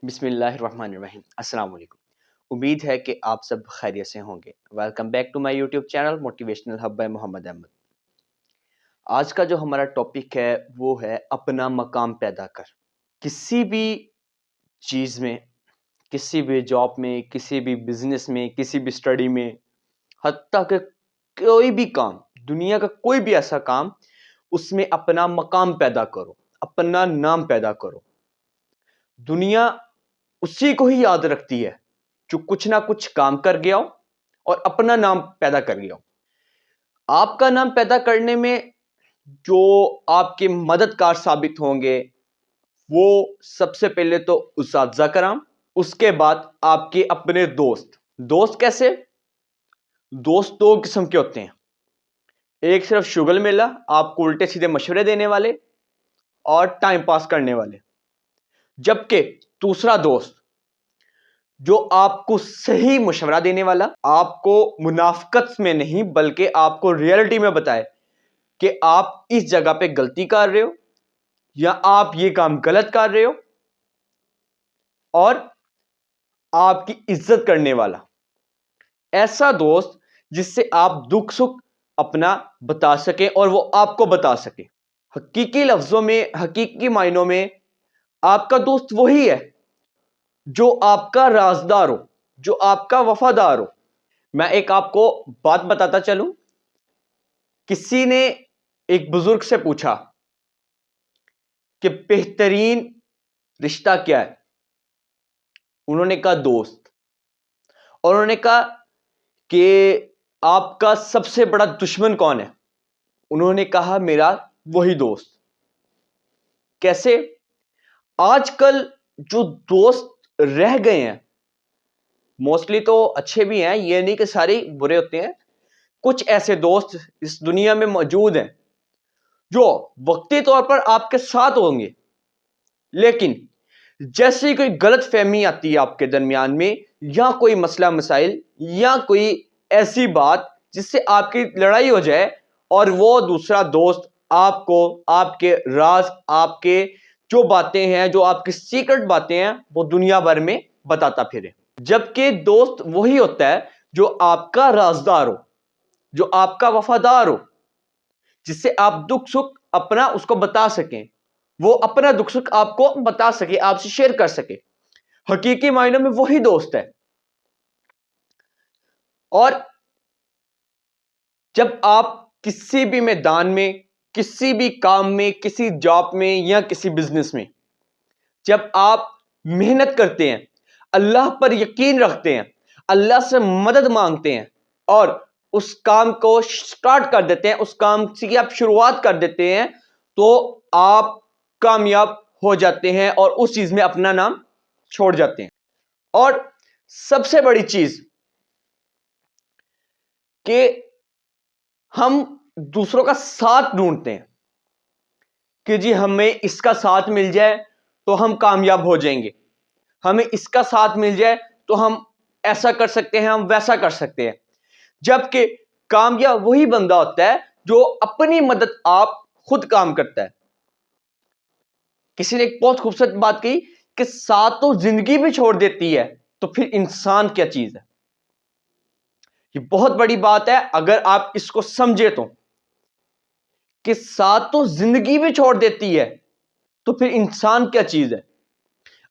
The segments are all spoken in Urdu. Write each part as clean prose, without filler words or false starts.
بسم اللہ الرحمن الرحیم۔ السلام علیکم۔ امید ہے کہ آپ سب خیریت سے ہوں گے۔ Welcome back to my YouTube channel motivational hub by Muhammad Ahmad. آج کا جو ہمارا ٹاپک ہے وہ ہے اپنا مقام پیدا کر۔ کسی بھی چیز میں، کسی بھی جاب میں، کسی بھی بزنس میں، کسی بھی اسٹڈی میں، حتیٰ کہ کوئی بھی کام، دنیا کا کوئی بھی ایسا کام، اس میں اپنا مقام پیدا کرو، اپنا نام پیدا کرو۔ دنیا اسی کو ہی یاد رکھتی ہے جو کچھ نہ کچھ کام کر گیا ہو اور اپنا نام پیدا کر گیا ہو۔ آپ کا نام پیدا کرنے میں جو آپ کے مددگار ثابت ہوں گے وہ سب سے پہلے تو اساتذہ کرام، اس کے بعد آپ کے اپنے دوست۔ دوست کیسے؟ دوست دو قسم کے ہوتے ہیں، ایک صرف شغل میلہ، آپ کو الٹے سیدھے مشورے دینے والے اور ٹائم پاس کرنے والے، جبکہ دوسرا دوست جو آپ کو صحیح مشورہ دینے والا، آپ کو منافقت میں نہیں بلکہ آپ کو ریئلٹی میں بتائے کہ آپ اس جگہ پہ غلطی کر رہے ہو یا آپ یہ کام غلط کر رہے ہو، اور آپ کی عزت کرنے والا۔ ایسا دوست جس سے آپ دکھ سکھ اپنا بتا سکیں اور وہ آپ کو بتا سکے۔ حقیقی لفظوں میں، حقیقی معنوں میں آپ کا دوست وہی ہے جو آپ کا رازدار ہو، جو آپ کا وفادار ہو۔ میں ایک آپ کو بات بتاتا چلوں۔ کسی نے ایک بزرگ سے پوچھا کہ بہترین رشتہ کیا ہے؟ انہوں نے کہا دوست۔ اور انہوں نے کہا کہ آپ کا سب سے بڑا دشمن کون ہے؟ انہوں نے کہا میرا وہی دوست۔ کیسے؟ آج کل جو دوست رہ گئے ہیں، موسٹلی تو اچھے بھی ہیں، یہ نہیں کہ سارے برے ہوتے ہیں، کچھ ایسے دوست اس دنیا میں موجود ہیں جو وقتی طور پر آپ کے ساتھ ہوں گے، لیکن جیسے کوئی غلط فہمی آتی ہے آپ کے درمیان میں، یا کوئی مسئلہ مسائل یا کوئی ایسی بات جس سے آپ کی لڑائی ہو جائے، اور وہ دوسرا دوست آپ کو آپ کے راز، آپ کے جو باتیں ہیں، جو آپ کی سیکرٹ باتیں ہیں، وہ دنیا بھر میں بتاتا پھرے۔ جبکہ دوست وہی ہوتا ہے جو آپ کا رازدار ہو، جو آپ کا وفادار ہو، جس سے آپ دکھ سکھ اپنا اس کو بتا سکیں، وہ اپنا دکھ سکھ آپ کو بتا سکے، آپ سے شیئر کر سکے۔ حقیقی معنوں میں وہی دوست ہے۔ اور جب آپ کسی بھی میدان میں، کسی بھی کام میں، کسی جاب میں یا کسی بزنس میں، جب آپ محنت کرتے ہیں، اللہ پر یقین رکھتے ہیں، اللہ سے مدد مانگتے ہیں اور اس کام کو سٹارٹ کر دیتے ہیں، اس کام کی آپ شروعات کر دیتے ہیں، تو آپ کامیاب ہو جاتے ہیں اور اس چیز میں اپنا نام چھوڑ جاتے ہیں۔ اور سب سے بڑی چیز کہ ہم دوسروں کا ساتھ ڈھونڈتے ہیں کہ جی ہمیں اس کا ساتھ مل جائے تو ہم کامیاب ہو جائیں گے، ہمیں اس کا ساتھ مل جائے تو ہم ایسا کر سکتے ہیں، ہم ویسا کر سکتے ہیں۔ جبکہ کامیاب وہی بندہ ہوتا ہے جو اپنی مدد آپ خود کام کرتا ہے۔ کسی نے ایک بہت خوبصورت بات کہی کہ ساتھ تو زندگی بھی چھوڑ دیتی ہے، تو پھر انسان کیا چیز ہے؟ یہ بہت بڑی بات ہے اگر آپ اس کو سمجھے تو، کہ ساتھ تو زندگی بھی چھوڑ دیتی ہے تو پھر انسان کیا چیز ہے۔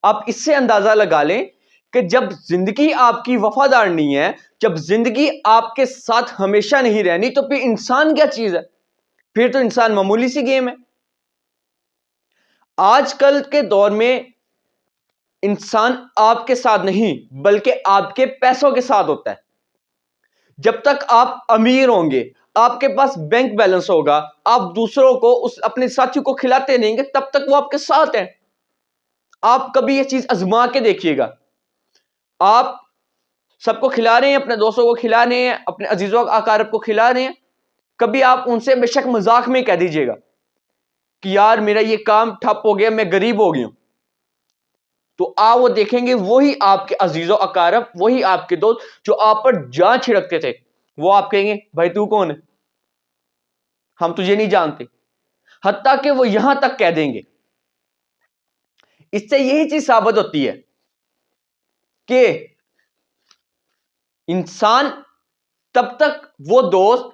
آپ اس سے اندازہ لگا لیں کہ جب زندگی آپ کی وفادار نہیں ہے، جب زندگی آپ کے ساتھ ہمیشہ نہیں رہنی، تو پھر انسان کیا چیز ہے؟ پھر تو انسان معمولی سی گیم ہے۔ آج کل کے دور میں انسان آپ کے ساتھ نہیں بلکہ آپ کے پیسوں کے ساتھ ہوتا ہے۔ جب تک آپ امیر ہوں گے، آپ کے پاس بینک بیلنس ہوگا، آپ دوسروں کو، اپنے ساتھی کو کھلاتے نہیں گے، تب تک وہ آپ کے ساتھ ہیں۔ آپ کبھی یہ چیز آزما کے دیکھیے گا، آپ سب کو کھلا رہے ہیں، اپنے دوستوں کو کھلا رہے ہیں، اپنے عزیزوں اقارب کو کھلا رہے ہیں، کبھی آپ ان سے بے شک مذاق میں کہہ دیجیے گا کہ یار میرا یہ کام ٹھپ ہو گیا، میں غریب ہو گیا ہوں، تو آپ وہ دیکھیں گے وہی آپ کے عزیز و اقارب، وہی آپ کے دوست جو آپ پر جان چھڑکتے تھے، وہ آپ کہیں گے بھائی تو کون ہے، ہم تجھے نہیں جانتے، حتیٰ کہ وہ یہاں تک کہہ دیں گے۔ اس سے یہی چیز ثابت ہوتی ہے کہ انسان تب تک، وہ دوست،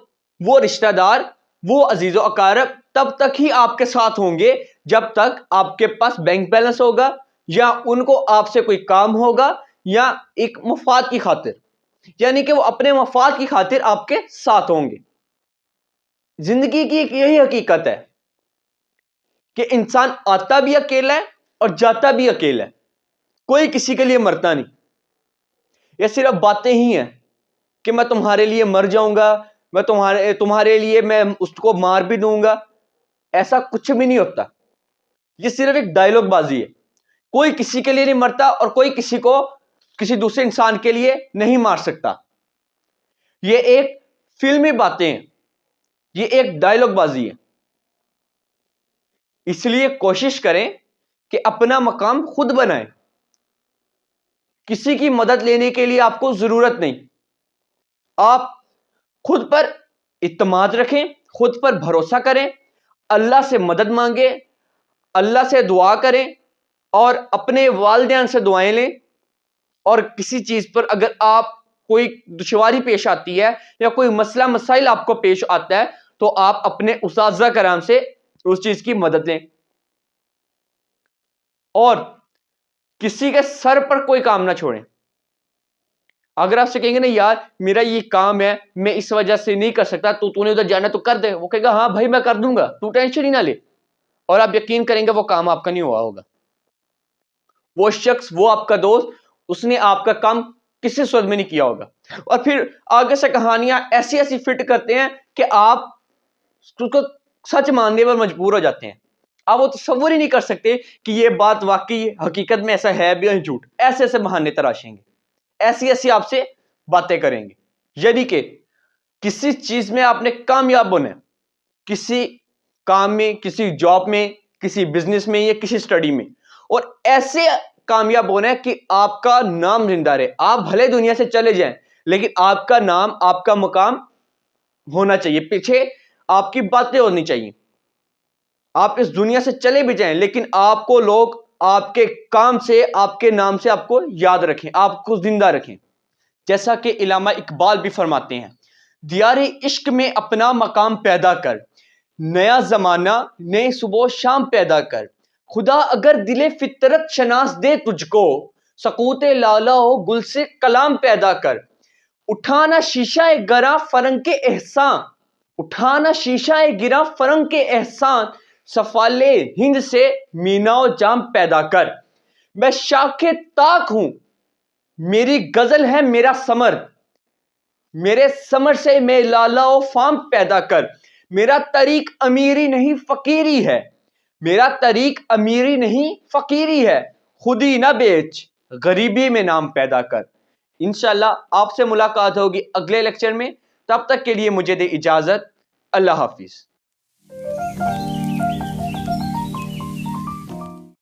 وہ رشتہ دار، وہ عزیز و اقارب تب تک ہی آپ کے ساتھ ہوں گے جب تک آپ کے پاس بینک بیلنس ہوگا، یا ان کو آپ سے کوئی کام ہوگا، یا ایک مفاد کی خاطر، یعنی کہ وہ اپنے مفاد کی خاطر آپ کے ساتھ ہوں گے۔ زندگی کی ایک یہی حقیقت ہے کہ انسان آتا بھی اکیلا ہے اور جاتا بھی اکیلا ہے، کوئی کسی کے لیے مرتا نہیں۔ یہ صرف باتیں ہی ہیں کہ میں تمہارے لیے مر جاؤں گا، میں تمہارے لیے میں اس کو مار بھی دوں گا، ایسا کچھ بھی نہیں ہوتا۔ یہ صرف ایک ڈائلاگ بازی ہے۔ کوئی کسی کے لیے نہیں مرتا اور کوئی کسی کو کسی دوسرے انسان کے لیے نہیں مار سکتا۔ یہ ایک فلمی باتیں ہیں، یہ ایک ڈائلاگ بازی ہے۔ اس لیے کوشش کریں کہ اپنا مقام خود بنائیں۔ کسی کی مدد لینے کے لیے آپ کو ضرورت نہیں۔ آپ خود پر اعتماد رکھیں، خود پر بھروسہ کریں، اللہ سے مدد مانگیں، اللہ سے دعا کریں، اور اپنے والدین سے دعائیں لیں۔ اور کسی چیز پر اگر آپ کوئی دشواری پیش آتی ہے یا کوئی مسئلہ مسائل آپ کو پیش آتا ہے تو آپ اپنے اساتذہ کرام سے اس چیز کی مدد لیں۔ اور کسی کے سر پر کوئی کام نہ چھوڑیں۔ اگر آپ سے کہیں گے نا یار میرا یہ کام ہے، میں اس وجہ سے نہیں کر سکتا، تو نے ادھر جانا تو کر دے، وہ کہے گا ہاں بھائی میں کر دوں گا، تو ٹینشن ہی نہ لے، اور آپ یقین کریں گے وہ کام آپ کا نہیں ہوا ہوگا۔ وہ شخص، وہ آپ کا دوست، اس نے آپ کا کام کسی صورت میں نہیں کیا ہوگا۔ اور پھر آگے سے کہانیاں ایسی ایسی فٹ کرتے ہیں کہ آپ اس کو سچ ماننے پر مجبور ہو جاتے ہیں۔ آپ وہ تصور ہی نہیں کر سکتے کہ یہ بات واقعی حقیقت میں ایسا ہے بھی یا جھوٹ۔ ایسے ایسے بہانے تراشیں گے، ایسی ایسی آپ سے باتیں کریں گے۔ یعنی کہ کسی چیز میں آپ نے کامیاب ہونا ہے، کسی کام میں، کسی جاب میں، کسی بزنس میں یا کسی سٹڈی میں، اور ایسے کامیاب ہونا ہے کہ آپ کا نام زندہ رہے۔ آپ بھلے دنیا سے چلے جائیں لیکن آپ کا نام، آپ کا مقام ہونا چاہیے، پیچھے آپ کی باتیں ہونی چاہیے۔ آپ اس دنیا سے چلے بھی جائیں لیکن آپ کو لوگ آپ کے کام سے، آپ کے نام سے آپ کو یاد رکھیں، آپ کو زندہ رکھیں۔ جیسا کہ علامہ اقبال بھی فرماتے ہیں، دیار عشق میں اپنا مقام پیدا کر، نیا زمانہ نئے صبح و شام پیدا کر، خدا اگر دل فطرت شناس دے تجھ کو، سکوت لالا و گل سے کلام پیدا کر، اٹھانا شیشہ گراں فرنگ کے احسان، اٹھانا شیشہ گراں فرنگ کے احسان، سفالے ہند سے مینا و جام پیدا کر۔ میں شاخ طاق ہوں، میری غزل ہے میرا ثمر، میرے ثمر سے میں لالا و فام پیدا کر۔ میرا طریق امیری نہیں فقیری ہے، میرا طریق امیری نہیں فقیری ہے، خودی نہ بیچ غریبی میں نام پیدا کر۔ انشاءاللہ آپ سے ملاقات ہوگی اگلے لیکچر میں، تب تک کے لیے مجھے دے اجازت، اللہ حافظ۔